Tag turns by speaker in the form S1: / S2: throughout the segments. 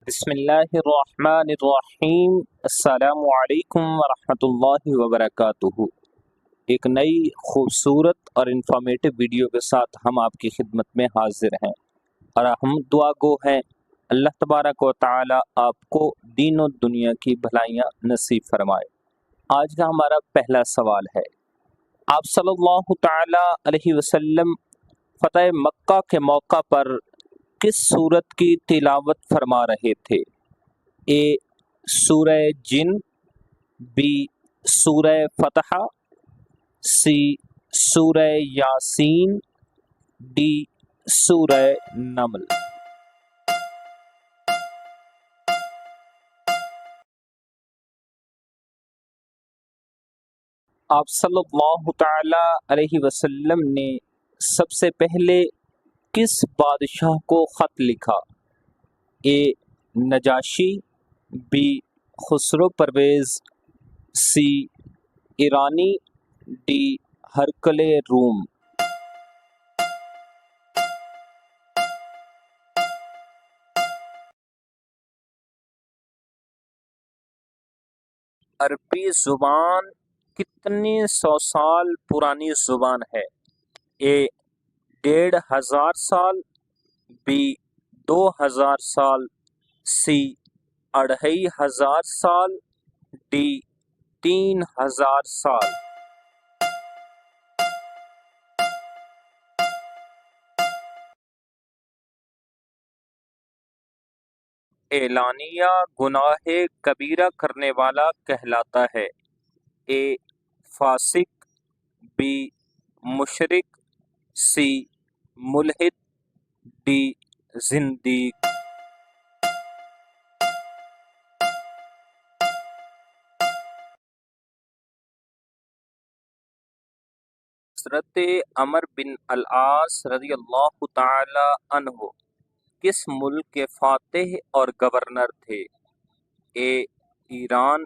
S1: بسم اللہ الرحمن الرحیم۔ السلام علیکم ورحمۃ اللہ وبرکاتہ۔ ایک نئی خوبصورت اور انفارمیٹو ویڈیو کے ساتھ ہم آپ کی خدمت میں حاضر ہیں، اور ہم دعا گو ہیں اللہ تبارک و تعالی آپ کو دین و دنیا کی بھلائیاں نصیب فرمائے۔ آج کا ہمارا پہلا سوال ہے، آپ صلی اللہ تعالی علیہ وسلم فتح مکہ کے موقع پر کس سورت کی تلاوت فرما رہے تھے؟ اے سورہ جن، بی سورہ فتح، سی سورہ یاسین، ڈی سورہ نمل۔ آپ صلی اللہ تعالی علیہ وسلم نے سب سے پہلے کس بادشاہ کو خط لکھا؟ اے نجاشی، بی خسرو پرویز، سی ایرانی، ڈی ہرقل روم۔ عربی زبان کتنے سو سال پرانی زبان ہے؟ اے 1500 سال، بی 2000 سال، سی 2500 سال، ڈی 3000 سال۔ اعلانیہ گناہ کبیرہ کرنے والا کہلاتا ہے؟ اے فاسق، بی مشرک، سی ملحد، ڈی زندیق۔ حضرت عمر بن العاص رضی اللہ تعالی عنہ کس ملک کے فاتح اور گورنر تھے؟ اے ایران،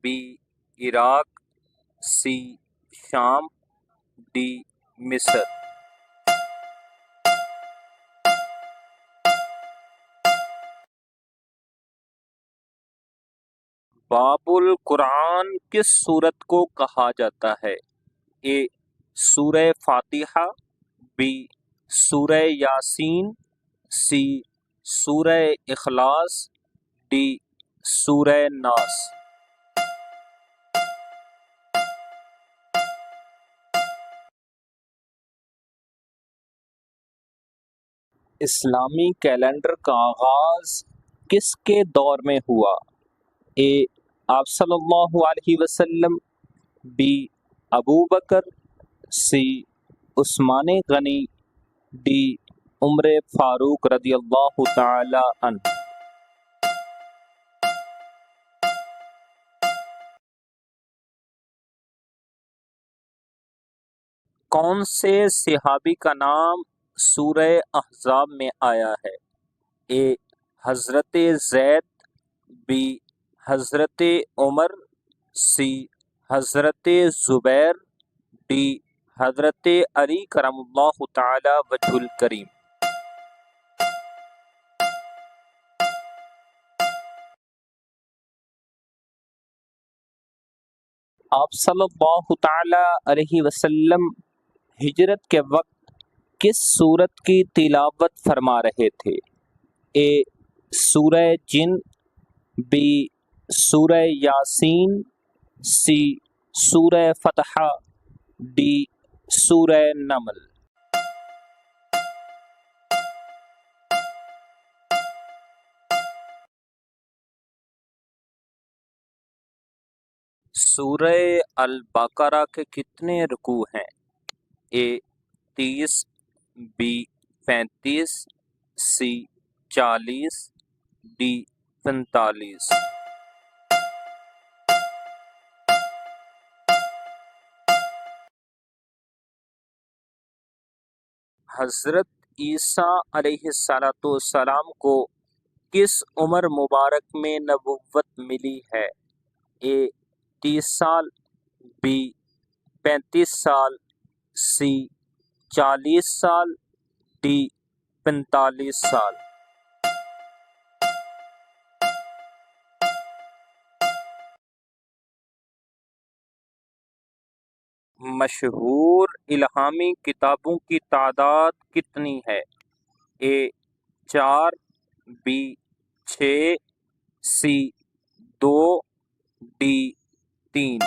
S1: بی عراق، سی شام، ڈی مصر۔ باب القرآن کس سورت کو کہا جاتا ہے؟ اے سورہ فاتحہ، بی سورہ یاسین، سی سورہ اخلاص، ڈی سورہ ناس۔ اسلامی کیلنڈر کا آغاز کس کے دور میں ہوا؟ اے آپ صلی اللہ علیہ وسلم، be above Bakr, C Usman Ghani, D عمر فاروق رضی اللہ تعالی عنہ۔ کون سے صحابی کا نام سورہ احزاب میں آیا ہے؟ اے حضرت زید، بی حضرت عمر، سی حضرت زبیر، ڈی حضرت علی کرم اللہ تعالی وجہ الکریم۔ آپ صلی اللہ تعالی علیہ وسلم ہجرت کے وقت کس سورت کی تلاوت فرما رہے تھے؟ اے سورہ جن، بی سورہ یاسین، سی سورہ فتح، ڈی سورہ نمل۔ سورہ البقرہ کے کتنے رکوع ہیں؟ اے 30، بی 35، سی 40، ڈی 45۔ حضرت عیسیٰ علیہ السلام کو کس عمر مبارک میں نبوت ملی ہے؟ اے 30 سال، بی 35 سال، سی 40 سال، ڈی 45 سال۔ مشہور الہامی کتابوں کی تعداد کتنی ہے؟ اے 4، بی 6، سی 2، ڈی 3۔